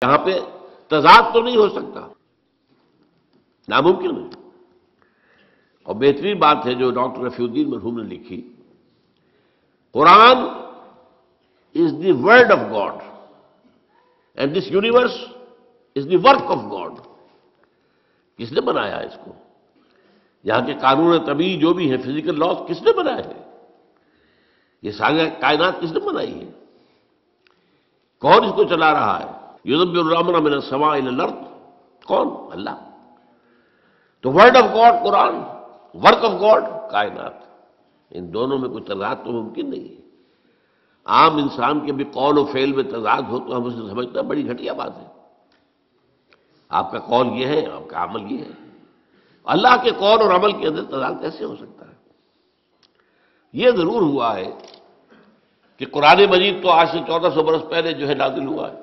یہاں پہ تضاد تو نہیں ہو سکتا، ناممکن ہے۔ اور بہترین بات ہے جو ڈاکٹر رفیع الدین مرحوم نے لکھی، قرآن is the word of God and this universe is the work of God۔ کس نے بنایا اس کو؟ یہاں کے قانون طبیعی جو بھی ہیں، فزیکل لاز، کس نے بنائے ہیں؟ یہ ساری کائنات کس نے بنائی ہے؟ کون اس کو چلا رہا ہے؟ یدبر الامر من السماء الى الارض، کون؟ اللہ۔ تو word of God Quran, work of God کائنات، ان دونوں میں کوئی تضاد تو ممکن نہیں ہے۔ عام انسان کے بھی قول و فعل میں تضاد ہو تو ہم اسے سمجھتے ہیں بڑی گھٹیا بات ہے۔ آپ کا قول یہ ہے، آپ کا عمل یہ ہے، اللہ کے قول اور عمل کے اندر تضاد کیسے ہو سکتا ہے؟ یہ ضرور ہوا ہے کہ قرآن مجید تو آج سے 1400 برس پہلے جو ہے نازل ہوا ہے،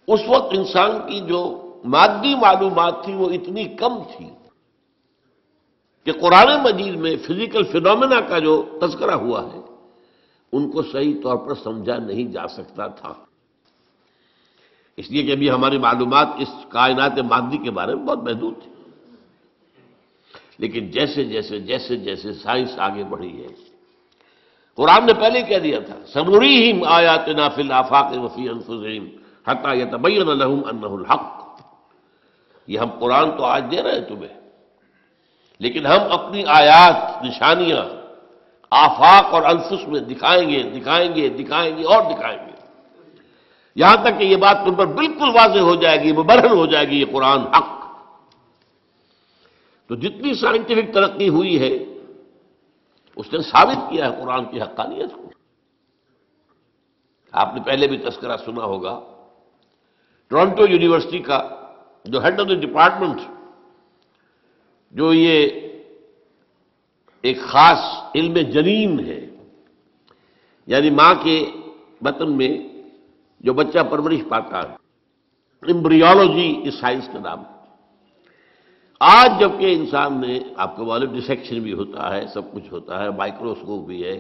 اس وقت انسان کی جو مادی معلومات تھی وہ اتنی کم تھی کہ قرآن مجید میں فزیکل فینومینا کا جو تذکرہ ہوا ہے ان کو صحیح طور پر سمجھا نہیں جا سکتا تھا، اس لیے کہ ابھی ہماری معلومات اس کائنات مادی کے بارے میں بہت محدود تھی۔ لیکن جیسے جیسے جیسے جیسے سائنس آگے بڑھی ہے، قرآن نے پہلے کہہ دیا تھا سنریہم آیاتنا فی الآفاق وفی انفسہم حتی یتبین لہم انہ الحق، یہ ہم قرآن تو آج دے رہے ہیں تمہیں، لیکن ہم اپنی آیات، نشانیاں آفاق اور انفس میں دکھائیں گے دکھائیں گے دکھائیں گے اور دکھائیں گے، یہاں تک کہ یہ بات تم پر بالکل واضح ہو جائے گی، مبرہن ہو جائے گی، یہ قرآن حق۔ تو جتنی سائنٹیفک ترقی ہوئی ہے اس نے ثابت کیا ہے قرآن کی حقانیت کو۔ آپ نے پہلے بھی تذکرہ سنا ہوگا، ٹورنٹو یونیورسٹی کا جو ہیڈ آف دی ڈپارٹمنٹ، جو یہ ایک خاص علم جنین ہے، یعنی ماں کے بطن میں جو بچہ پرورش پاتا ہے، ایمبریولوجی اس سائنس کا نام ہے۔ آج جبکہ انسان نے، آپ کو معلوم ڈسیکشن بھی ہوتا ہے، سب کچھ ہوتا ہے، مائکروسکوپ بھی ہے،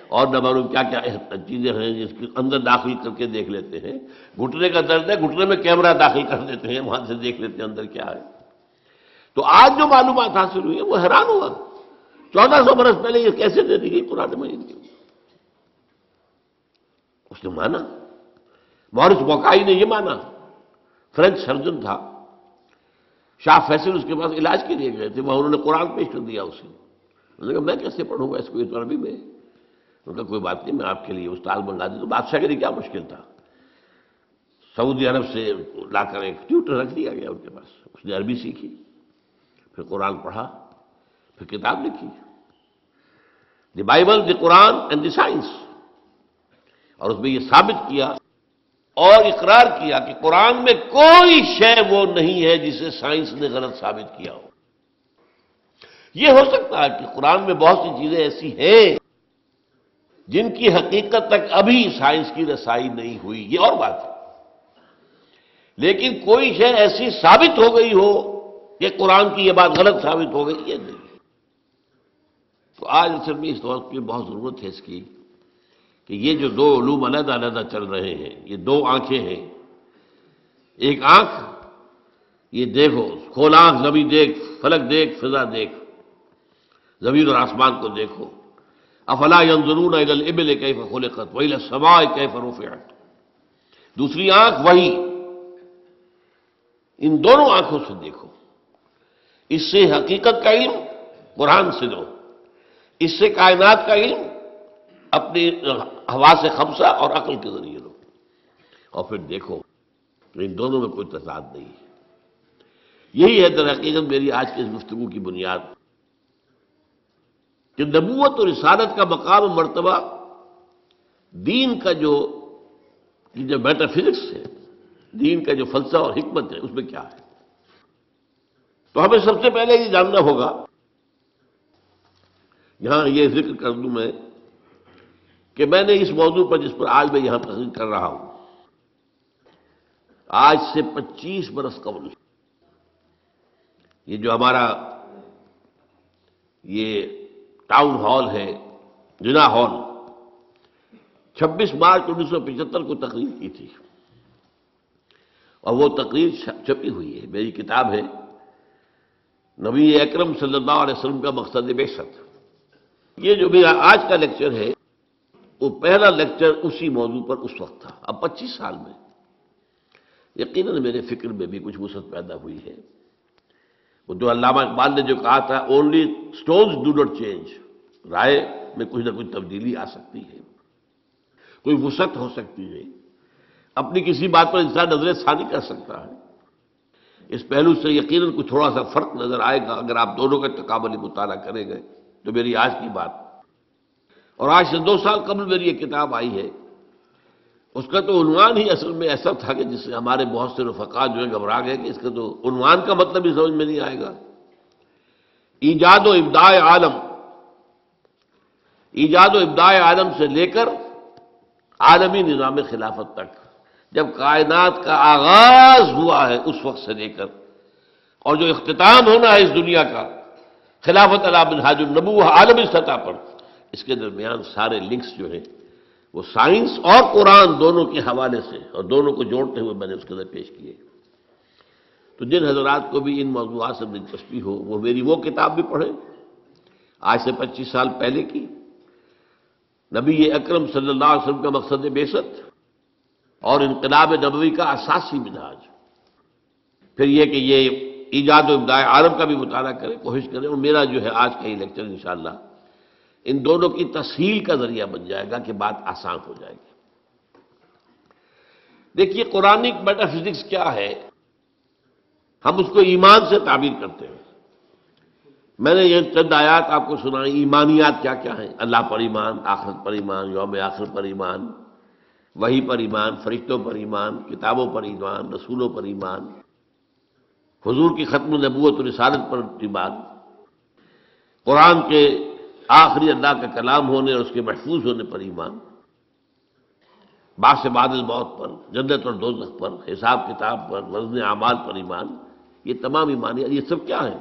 اور نہ معلوم کیا کیا چیزیں ہیں جس کے اندر داخل کر کے دیکھ لیتے ہیں، گھٹنے کا درد ہے، گھٹنے میں کیمرہ داخل کر دیتے ہیں، وہاں سے دیکھ لیتے ہیں اندر کیا ہے۔ تو آج جو معلومات حاصل ہوئی ہے وہ حیران ہوا، 1400 برس پہلے یہ کیسے دے دی گئی قرآن مجید کی؟ اس نے مانا، مورس بوکائی نے یہ مانا، فرینچ سرجن تھا، شاہ فیصل اس کے پاس علاج کے لیے گئے تھے، وہاں انہوں نے قرآن پیش کر دیا اسے، انہوں نے کہا میں کیسے پڑھوں گا اس کو، یہ تو عربی میں ہے۔ انہوں نے کہا کوئی بات نہیں، میں آپ کے لیے استاد منگا دوں۔ تو بادشاہ کے لیے کیا مشکل تھا، سعودی عرب سے لا کر ایک ٹیوٹر رکھ دیا گیا ان کے پاس، اس نے عربی سیکھی، پھر قرآن پڑھا، پھر کتاب لکھی، the Bible, the Quran and the science, اور اس میں یہ ثابت کیا اور اقرار کیا کہ قرآن میں کوئی شے وہ نہیں ہے جسے سائنس نے غلط ثابت کیا ہو۔ یہ ہو سکتا ہے کہ قرآن میں بہت سی چیزیں ایسی ہیں جن کی حقیقت تک ابھی سائنس کی رسائی نہیں ہوئی، یہ اور بات ہے، لیکن کوئی شے ایسی ثابت ہو گئی ہو کہ قرآن کی یہ بات غلط ثابت ہو گئی، یہ نہیں۔ تو آج اصل میں اس وقت کی بہت ضرورت ہے اس کی کہ یہ جو دو علوم علیحدہ علیحدہ چل رہے ہیں، یہ دو آنکھیں ہیں، ایک آنکھ یہ دیکھو، کھول آنکھ، زمین دیکھ، فلک دیکھ، فضا دیکھ، زمین اور آسمان کو دیکھو، افلا ينظرون الى الابل كيف خلقت والى السماء كيف رفعت۔ دوسری آنکھ وہی، ان دونوں آنکھوں سے دیکھو، اس سے حقیقت کا علم قرآن سے لو، اس سے کائنات کا علم اپنی حواس خمسہ اور عقل کے ذریعے لو، اور پھر دیکھو ان دونوں میں کوئی تضاد نہیں ہے۔ یہی ہے در حقیقت میری آج کی اس گفتگو کی بنیاد، کہ نبوت اور رسالت کا مقام و مرتبہ دین کا جو میٹا فزکس ہے، دین کا جو فلسفہ اور حکمت ہے، اس میں کیا ہے۔ تو ہمیں سب سے پہلے یہ جاننا ہوگا، یہاں یہ ذکر کر دوں میں کہ میں نے اس موضوع پر جس پر آج میں یہاں تقریر کر رہا ہوں، آج سے 25 برس قبل یہ جو ہمارا یہ ٹاؤن ہال ہے، جنا ہال، 26 مارچ 1975 کو تقریر کی تھی۔ اور وہ تقریر چھپی ہوئی ہے، میری کتاب ہے نبی اکرم صلی اللہ علیہ وسلم کا مقصد بعثت۔ یہ جو بھی آج کا لیکچر ہے وہ پہلا لیکچر اسی موضوع پر اس وقت تھا۔ اب 25 سال میں یقیناً میرے فکر میں بھی کچھ وسعت پیدا ہوئی ہے۔ وہ جو علامہ اقبال نے جو کہا تھا only stones do not change, رائے میں کچھ نہ کچھ تبدیلی آ سکتی ہے، کوئی وسعت ہو سکتی ہے، اپنی کسی بات پر انسان نظر ثانی کر سکتا ہے۔ اس پہلو سے یقیناً کچھ تھوڑا سا فرق نظر آئے گا اگر آپ دونوں کا تقابلی مطالعہ کریں گے۔ تو میری آج کی بات، اور آج سے 2 سال قبل میری یہ کتاب آئی ہے، اس کا تو عنوان ہی اصل میں ایسا تھا کہ جس سے ہمارے بہت سے رفقا جو ہے گھبرا گئے کہ اس کا تو عنوان کا مطلب ہی سمجھ میں نہیں آئے گا۔ ایجاد و ابداع عالم، ایجاد و ابداع عالم سے لے کر عالمی نظام خلافت تک، جب کائنات کا آغاز ہوا ہے اس وقت سے لے کر اور جو اختتام ہونا ہے اس دنیا کا خلافت علی منہاج النبوہ عالمی سطح پر، اس کے درمیان سارے لنکس جو ہیں وہ سائنس اور قرآن دونوں کے حوالے سے اور دونوں کو جوڑتے ہوئے میں نے اس کے اندر پیش کیے۔ تو جن حضرات کو بھی ان موضوعات سے دلچسپی ہو وہ میری وہ کتاب بھی پڑھیں، آج سے 25 سال پہلے کی، نبی اکرم صلی اللہ علیہ وسلم کا مقصد بعثت اور انقلاب نبوی کا اساسی منہاج۔ پھر یہ کہ یہ ایجاد و ابداع عالم کا بھی مطالعہ کریں، کوشش کریں، اور میرا جو ہے آج کا یہ لیکچر انشاءاللہ ان دونوں کی تسہیل کا ذریعہ بن جائے گا کہ بات آسان ہو جائے گی۔ دیکھیے قرآنک میٹا فزکس کیا ہے، ہم اس کو ایمان سے تعبیر کرتے ہیں۔ میں نے یہ چند آیات آپ کو سنائی، ایمانیات کیا کیا ہیں، اللہ پر ایمان، آخرت پر ایمان، یوم آخر پر ایمان، وحی پر ایمان، فرشتوں پر ایمان، کتابوں پر ایمان، رسولوں پر ایمان، حضور کی ختم نبوت و رسالت پر ایمان، قرآن کے آخری اللہ کا کلام ہونے اور اس کے محفوظ ہونے پر ایمان، بعث بعد الموت پر، جنت اور دوزخ پر، حساب کتاب پر، وزن اعمال پر ایمان۔ یہ تمام ایمانیات، یہ سب کیا ہے؟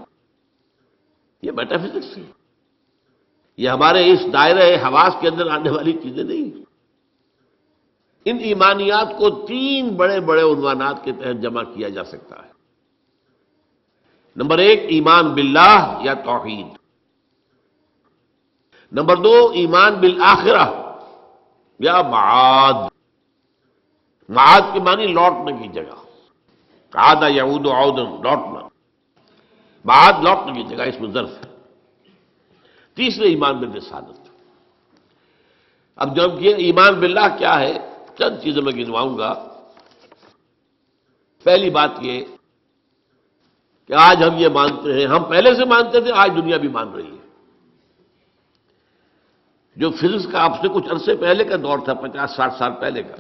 یہ میٹا فزکس ہے، یہ ہمارے اس دائرہ حواس کے اندر آنے والی چیزیں نہیں۔ ان ایمانیات کو 3 بڑے بڑے عنوانات کے تحت جمع کیا جا سکتا ہے۔ نمبر 1 ایمان باللہ یا توحید، نمبر 2 ایمان بالآخرہ یا معاد، معاد کے معنی لوٹنے کی جگہ، عاد یعود عودن، لوٹنا، معاد لوٹنے کی جگہ، اس میں ظرف ہے۔ تیسرے ایمان بالرسالت۔ اب جب یہ ایمان باللہ کیا ہے، چند چیزیں میں گنواؤں گا۔ پہلی بات یہ کہ آج ہم یہ مانتے ہیں، ہم پہلے سے مانتے تھے، آج دنیا بھی مان رہی ہے۔ جو فزکس کا اب سے کچھ عرصے پہلے کا دور تھا، 50-60 سال پہلے کا،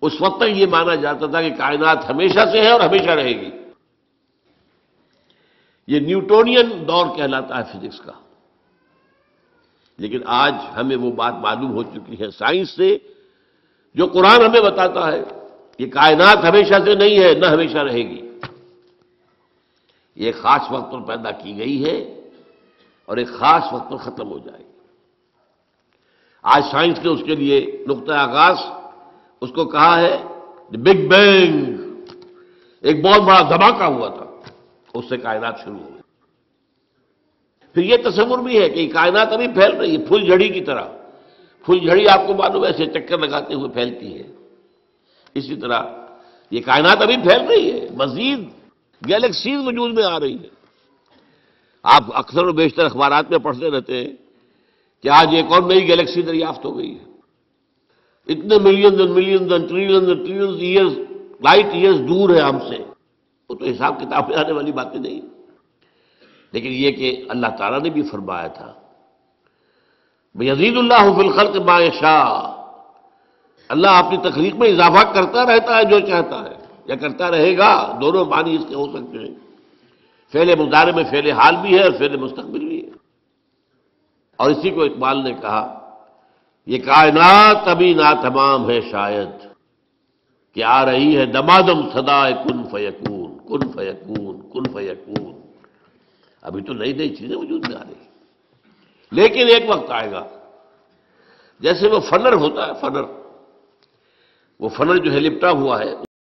اس وقت تک یہ مانا جاتا تھا کہ کائنات ہمیشہ سے ہے اور ہمیشہ رہے گی۔ یہ نیوٹونین دور کہلاتا ہے فزکس کا۔ لیکن آج ہمیں وہ بات معلوم ہو چکی ہے سائنس سے، جو قرآن ہمیں بتاتا ہے کہ کائنات ہمیشہ سے نہیں ہے، نہ ہمیشہ رہے گی۔ یہ ایک خاص وقت پر پیدا کی گئی ہے اور ایک خاص وقت پر ختم ہو جائے گی۔ آج سائنس نے اس کے لیے نقطہ آغاز اس کو کہا ہے بگ بینگ، ایک بہت بڑا دھماکہ ہوا تھا، اس سے کائنات شروع ہوئی۔ پھر یہ تصور بھی ہے کہ کائنات ابھی پھیل رہی ہے، پھول جھڑی کی طرح۔ پھول جھڑی آپ کو معلوم ہے ایسے چکر لگاتے ہوئے پھیلتی ہے، اسی طرح یہ کائنات ابھی پھیل رہی ہے، مزید گیلیکسیز وجود میں آ رہی ہے۔ آپ اکثر و بیشتر اخبارات میں پڑھتے رہتے ہیں کہ آج ایک اور نئی گیلیکسی دریافت ہو گئی ہے، اتنے millions and millions and trillions and trillions years, light years دور ہے ہم سے۔ وہ تو حساب کتاب میں آنے والی باتیں نہیں، لیکن یہ کہ اللہ تعالیٰ نے بھی فرمایا تھا یزید اللہ فی الخلق ما یشاء، اللہ اپنی تخلیق میں اضافہ کرتا رہتا ہے جو چاہتا ہے، یا کرتا رہے گا، دونوں معنی اس کے ہو سکتے ہیں۔ فعل مضارع میں فعل حال بھی ہے اور فعل مستقبل بھی ہے۔ اور اسی کو اقبال نے کہا یہ کائنات ابھی ناتمام ہے شاید، کہ آ رہی ہے دمادم صدائے کن فیکون، کن فیکون، کن فیکون۔ ابھی تو نئی نئی چیزیں وجود میں آ رہی ہیں، لیکن ایک وقت آئے گا جیسے وہ فنر ہوتا ہے، فنر، وہ فنر جو ہے لپٹا ہوا ہے،